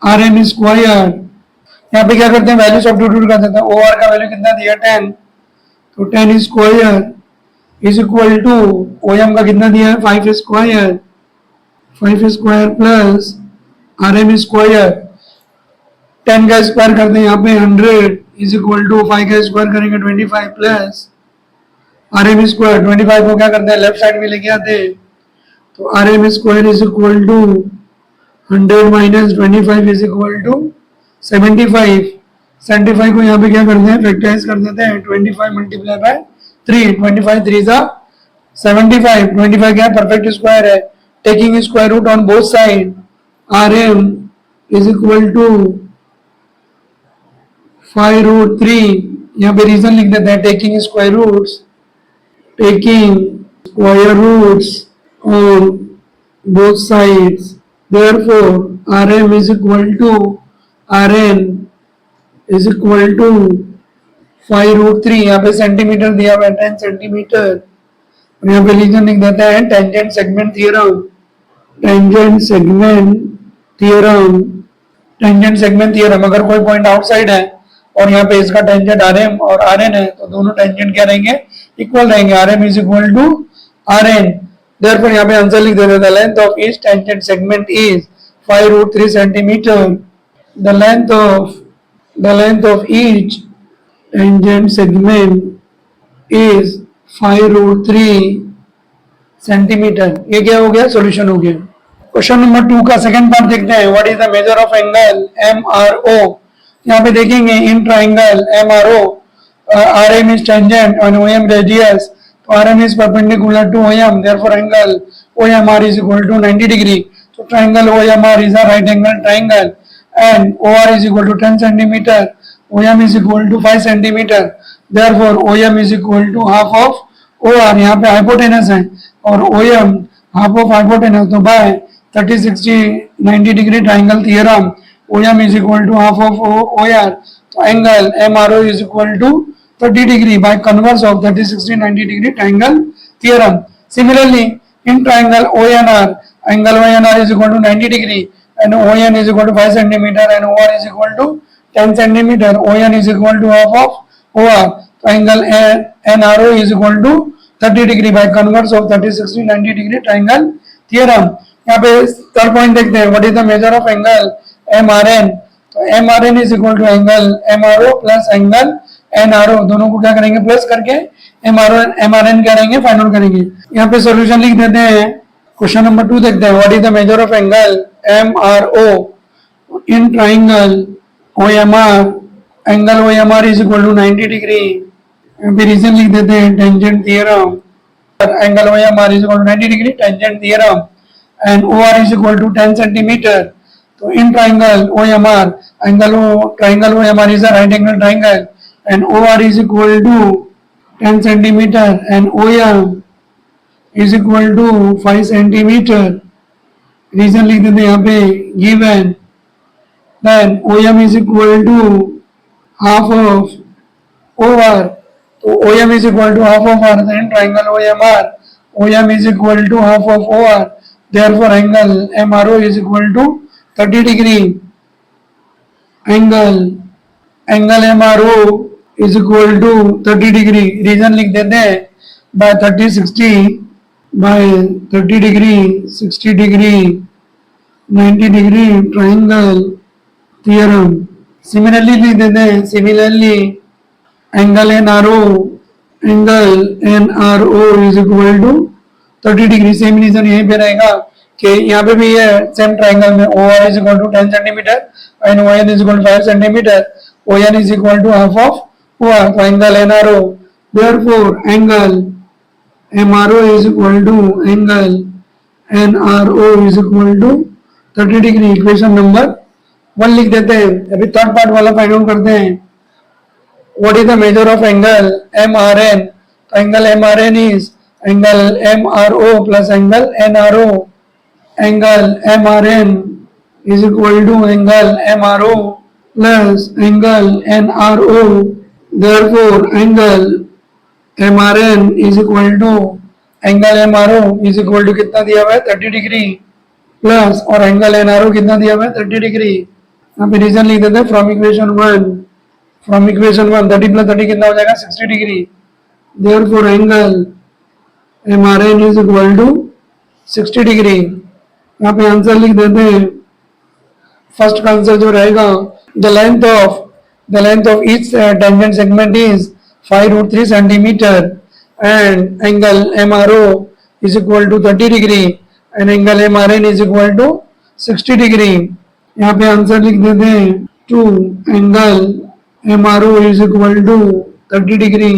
RM square. यहाँ पे क्या करते हैं? वैल्यू सब्स्टिट्यूट कर देते हैं. OR का वैल्यू कितना दिया? 10. तो 10 square is equal to OM का कितना दिया है? 5 square, 5 square plus RM square. 10 का स्क्वायर करते हैं यहाँ पे 100 इज इक्वल टू 5 का स्क्वायर करेंगे 25 प्लस RM स्क्वायर. 25 को क्या करते हैं? लेफ्ट साइड में लेके आते हैं. तो RM square is equal to 100 minus 25 is equal to 75. 75 को यहाँ पे क्या करते हैं? फैक्टराइज कर देते हैं. 25 मल्टीप्लाई बाय 3, 25 3 जा 75. 25 क्या है? परफेक्ट स्क्वायर है. Taking square root on both side, RM is equal to 5√3. यहाँ पे रीजन लिख देते हैं, taking square roots, taking square roots on both sides, therefore RM is equal to RN is equal to 5√3. यहाँ पे centimetre दिया हुआ है 10 सेंटीमीटर, और यहाँ पे रीजन लिख देता है tangent segment theorem. Tangent segment theorem, tangent segment theorem. अगर कोई पॉइंट आउटसाइड है और यहाँ पे इसका टेंजेंट RM और RN है, तो दोनों टेंजेंट क्या रहेंगे? इक्वल रहेंगे. RM is equal to RN. Therefore यहाँ पे आंसर लिख देते हैं, the length of each tangent segment is 5√3 centimetre. The length of each tangent segment is 5√3 centimetre. ये क्या हो गया? सॉल्यूशन हो गया. क्वेश्चन नंबर 2 का सेकंड पार्ट देखते हैं. What is the measure of angle MRO? यहाँ पे देखेंगे in triangle MRO, RM is tangent and OM radius. तो RM is perpendicular to OM, therefore angle OMR is equal to 90 degree. So triangle OMR is a right angle triangle and OR is equal to 10 centimeter. OM is equal to 5 centimeter. Therefore OM is equal to half of OR. यहाँ पे hypotenuse है और OM half of hypotenuse. तो by 30, 60, 90 degree triangle theorem OM is equal to half of OR. तो angle M R O is equal to 30 degree by converse of 30 60 90 degree triangle theorem. Similarly, in triangle ONR, angle ONR is equal to 90 degree and ON is equal to 5 centimeter and OR is equal to 10 centimeter. ON is equal to half of OR. So angle NRO is equal to 30 degree by converse of 30 60 90 degree triangle theorem. यहाँ पे third point देखते हैं. What is the measure of angle MRN? तो MRN is equal to angle MRO plus angle NRO. दोनों को क्या करेंगे plus करके MRN क्या करेंगे फाइंड आउट करेंगे. यहाँ पे सॉल्यूशन लिख देते हैं. क्वेश्चन नंबर 2 देखते हैं. What is the measure of angle MRO in triangle OMR? Angle OMR is equal to 90 degree. यहाँ पे रीजन लिख देते हैं tangent theorem. Angle OMR is equal to 90 degree tangent theorem and OR is equal to 10 centimetre. तो in triangle OMR, triangle OMR is a right angle triangle and OR is equal to 10 centimeter and OM is equal to 5 centimeter. Reason लिख देते हैं यहाँ पे given. Then OM is equal to half of OR. तो OM is equal to half of R. Then triangle OMR, OM is equal to half of OR. Therefore angle MRO is equal to 30 degree. Angle MRO is equal to 30 degree. Reason लिख देते हैं by 30 60 by 30 degree 60 degree 90 degree triangle theorem. Similarly लिख देते हैं. Similarly angle NRO is equal to 30 degree. Same reason यहीं पे रहेगा कि यहाँ पे भी है सेम ट्राइंगल में OR is equal to 10 centimeter and ON is equal to 5 centimeter. ON is equal to half of OR. Triangle NRO. Therefore angle MRO is equal to angle NRO is equal to 30 degree. Equation number 1 लिख देते हैं. अभी third part वाला find out करते हैं. What is the measure of angle MRN? Angle MRN is angle MRO plus angle NRO. Angle MRN is equal to angle MRO plus angle NRO. Therefore angle MRN is equal to angle MRO is equal to कितना दिया हुआ है 30 degree plus और angle NRO कितना दिया हुआ है 30 degree. यहाँ पे रीजन लिख देते हैं फ्रॉम इक्वेशन 1 30 प्लस 30 कितना हो जाएगा 60 degree. Therefore angle MRN is equal to 60 degree. यहाँ पे आंसर लिख देते हैं. फर्स्ट का आंसर जो रहेगा the length of each tangent segment is 5√3 centimetre and angle MRO is equal to 30 degree and angle MRN is equal to 60 degree. यहाँ पे आंसर लिख देते हैं 2 angle MRO is equal to 30 degree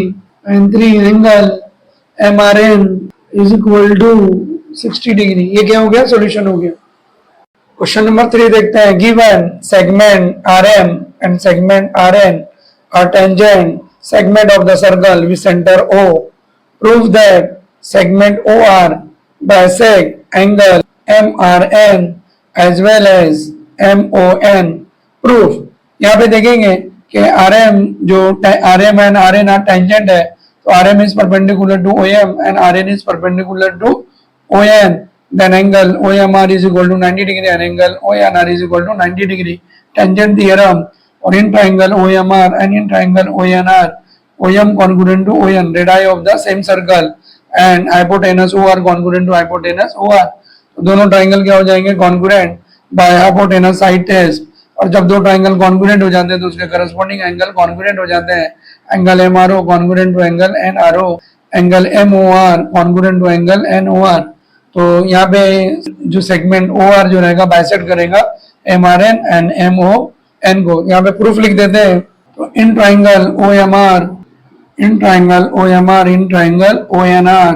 and 3 angle MRN is equal to 60 degree. ये क्या हो गया solution हो गया. क्वेश्चन नंबर 3 देखते हैं. Given segment RM and segment RN are tangent segment of the circle with center O. Prove that segment OR bisect angle MRN as well as MON. Proof. यहाँ पे देखेंगे कि RM जो RM and RN are tangent है तो RM is perpendicular to OM and RN is perpendicular to ON. Then angle OMR is equal to 90 degree and angle ONR is equal to 90 degree. Tangent theorem. Or in triangle OMR and in triangle ONR, OM congruent to ON, radii of the same circle and hypotenuse OR congruent to hypotenuse OR. तो दोनों triangle क्या हो जाएंगे congruent by hypotenuse side test. और जब दो triangle congruent हो जाते हैं तो उसके करस्पॉन्डिंग एंगल कॉन्ग्रुएंट हो जाते हैं. Angle MRO congruent to angle NRO, angle MOR congruent to angle NOR. तो यहाँ पे जो सेगमेंट OR जो रहेगा बाइसेक्ट करेगा MRN एंड MON को. यहाँ पे प्रूफ लिख देते हैं. तो in triangle OMR, in triangle OMR, in triangle ONR,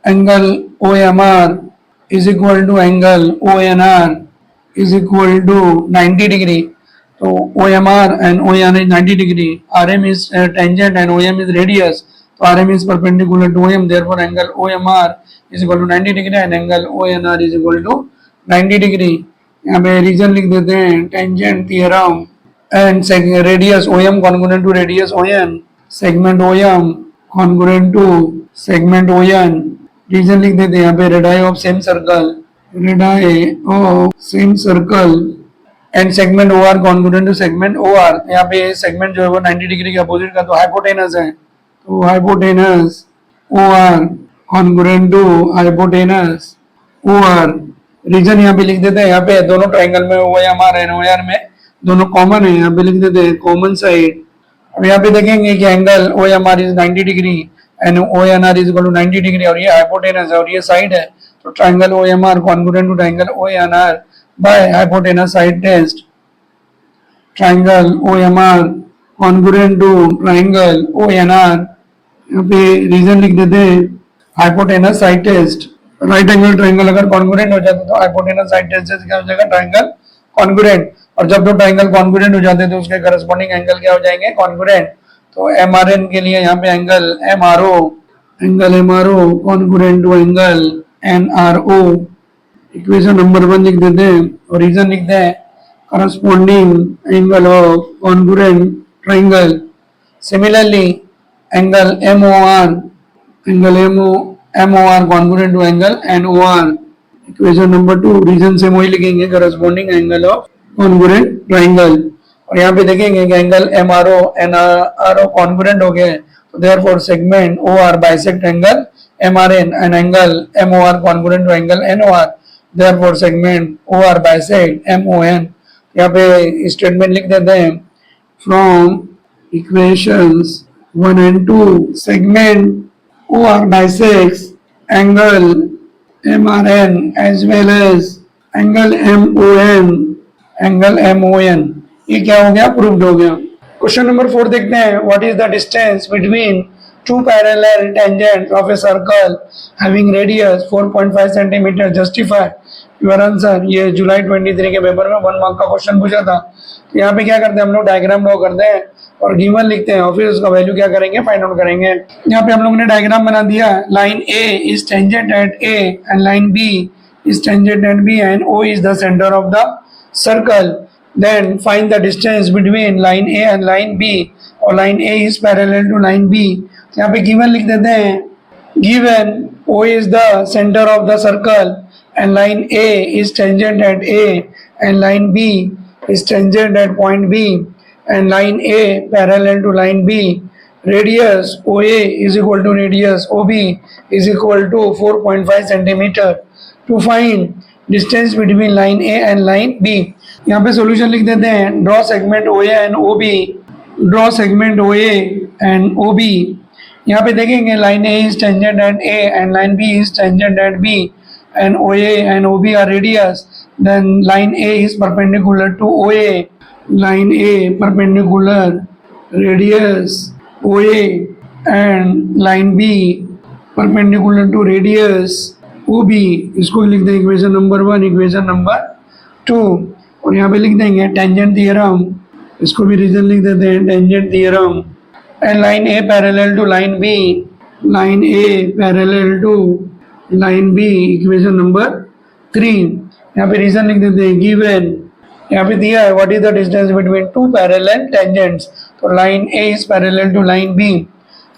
angle OMR is equal to angle ONR is equal to 90 degree. So OMR and ONR is 90 degree. RM is tangent and OM is radius. So RM is perpendicular to OM. Therefore angle OMR is equal to 90 degree and angle ONR is equal to 90 degree. यहाँ पे reason लिख देते हैं tangent theorem and radius OM congruent to radius ON, segment OM congruent to segment ON. Reason लिख देते हैं यहाँ पे, radii of same circle, radii of same circle and segment O R congruent to segment O R. यहाँ पे segment जो है वो 90 डिग्री के अपोजिट का, तो हाइपोटेनस है, तो hypotenuse O R congruent to hypotenuse O R. Reason यहाँ पे लिख देते हैं, यहाँ पे दोनों ट्राइंगल में O M R and O R में दोनों कॉमन है, यहाँ पे लिख देते हैं कॉमन साइड। अब यहाँ पे देखेंगे कि angle O M R is 90 degree and O N R is equal to 90 degree, और ये हाइपोटेनस है और ये साइड है, तो triangle O M R congruent to triangle O N R by hypotenuse side test. Triangle O M R congruent to triangle O N R, यहाँ पे reason लिख देते हैं hypotenuse side test. Right angle triangle अगर congruent हो जाता तो hypotenuse side test से क्या हो जाएगा, ट्राइंगल कॉन्ग्रुएंट, और जब दो ट्राइंगल कॉन्ग्रुएंट हो जाते हैं तो उसके करस्पॉन्डिंग एंगल क्या हो जाएंगे, कॉन्ग्रुएंट। तो एमआरएन के लिए यहाँ पे angle MRO, angle MRO congruent to angle NRO. Equation number 1 लिख देते हैं और रीजन लिखते हैं corresponding angle of congruent triangle. Similarly angle MOR, angle MOR congruent to angle NOR. Equation number 2 reason से वही लिखेंगे corresponding angle of congruent triangle. और यहाँ पे देखेंगे कि एंगल एमआरओ एनआरओ कॉन्ग्रुएंट हो गए, तो therefore segment OR bisect angle MRN and angle MOR congruent to angle NOR, therefore segment OR bisect MON. यहाँ पे स्टेटमेंट लिख देते हैं from equations 1 and 2 segment OR bisects angle MRN as well as angle MON, angle MON। ये क्या हो गया, proved हो गया। क्वेश्चन नंबर 4 देखते हैं, what is the distance between two parallel tangents of a circle having radius 4.5 centimetre, justify your answer. ये जुलाई 23 के पेपर में 1 मार्क का क्वेश्चन पूछा था। तो यहाँ पे क्या करते हैं हम लोग, डायग्राम ड्रॉ करते हैं और गिवन लिखते हैं और फिर उसका वैल्यू क्या करेंगे, फाइंड आउट करेंगे। यहाँ पे हम लोगों ने डायग्राम बना दिया, line A is tangent at A and line B is tangent at B and O is the centre of the circle. Then find the distance between line A and line B, और line A is parallel to line B. यहाँ पे given लिख देते हैं, given O is the centre of the circle and line A is tangent at A and line B is tangent at point B and line A parallel to line B. Radius OA is equal to radius OB is equal to 4.5 centimeter. To find distance between line A and line B, यहाँ पे solution लिख देते हैं, draw segment OA and OB, draw segment OA and OB। यहाँ पे देखेंगे line A is tangent at A and line B is tangent at B and OA and OB are radius, then line A is perpendicular to OA, line A perpendicular radius OA and line B perpendicular to radius OB। इसको लिख देंगे equation number 1, equation number 2, और यहाँ पे लिख देंगे tangent theorem, इसको भी रीजन लिख देते हैं tangent theorem. And line A parallel to line B, line A parallel to line B, equation number 3। यहाँ पे रीजन लिख देते हैं, गिवन यहाँ पे दिया है what is the distance between two parallel tangents, तो line A is parallel to line B.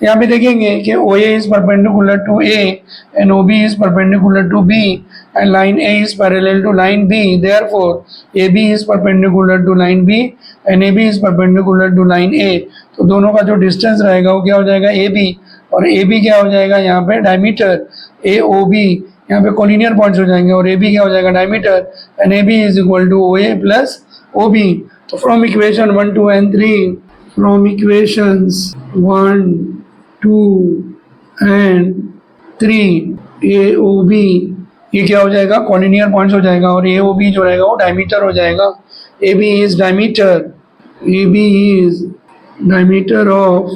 यहाँ पे देखेंगे कि O A is perpendicular to A and O B is perpendicular to B and line A is parallel to line B, therefore A B is perpendicular to line B and A B is perpendicular to line A. तो दोनों का जो distance रहेगा वो क्या हो जाएगा, A B, और ए बी क्या हो जाएगा यहाँ पे डायमीटर ए ओ बी, यहाँ पे कोलिनियर पॉइंट्स हो जाएंगे, और ए बी क्या हो जाएगा diameter, and A B is equal to O A plus O B. तो from equation 1, 2 and 3, from equations 1, 2 and 3 A O B, ये क्या हो जाएगा, कोलिनियर पॉइंट्स हो जाएगा, और ए ओ बी जो रहेगा वो डायमीटर हो जाएगा। A B is diameter, A B is diameter of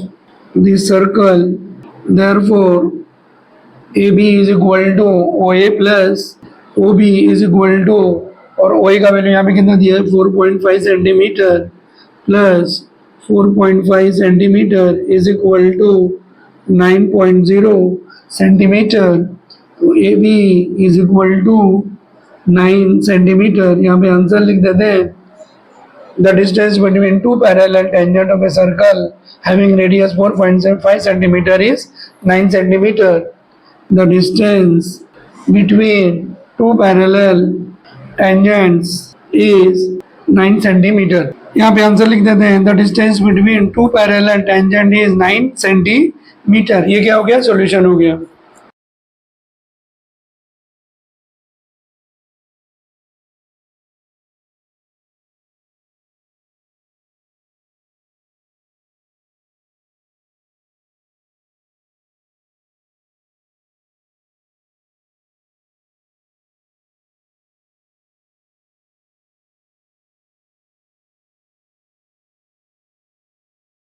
the circle, therefore AB is equal to OA plus OB is equal to, और OA का वैल्यू यहाँ पे कितना दिया है 4.5 centimetre plus 4.5 centimetre is equal to 9.0 centimetre. तो AB is equal to 9 centimetre. यहाँ पे आंसर लिख देते हैं The distance between two parallel tangent of a circle having radius 4.5 centimeter is 9 centimeter. The distance between two parallel tangents is 9 centimeter. यहाँ पे answer लिख देते हैं the distance between two parallel tangent is 9 centimeter. ये क्या हो गया? Solution हो गया.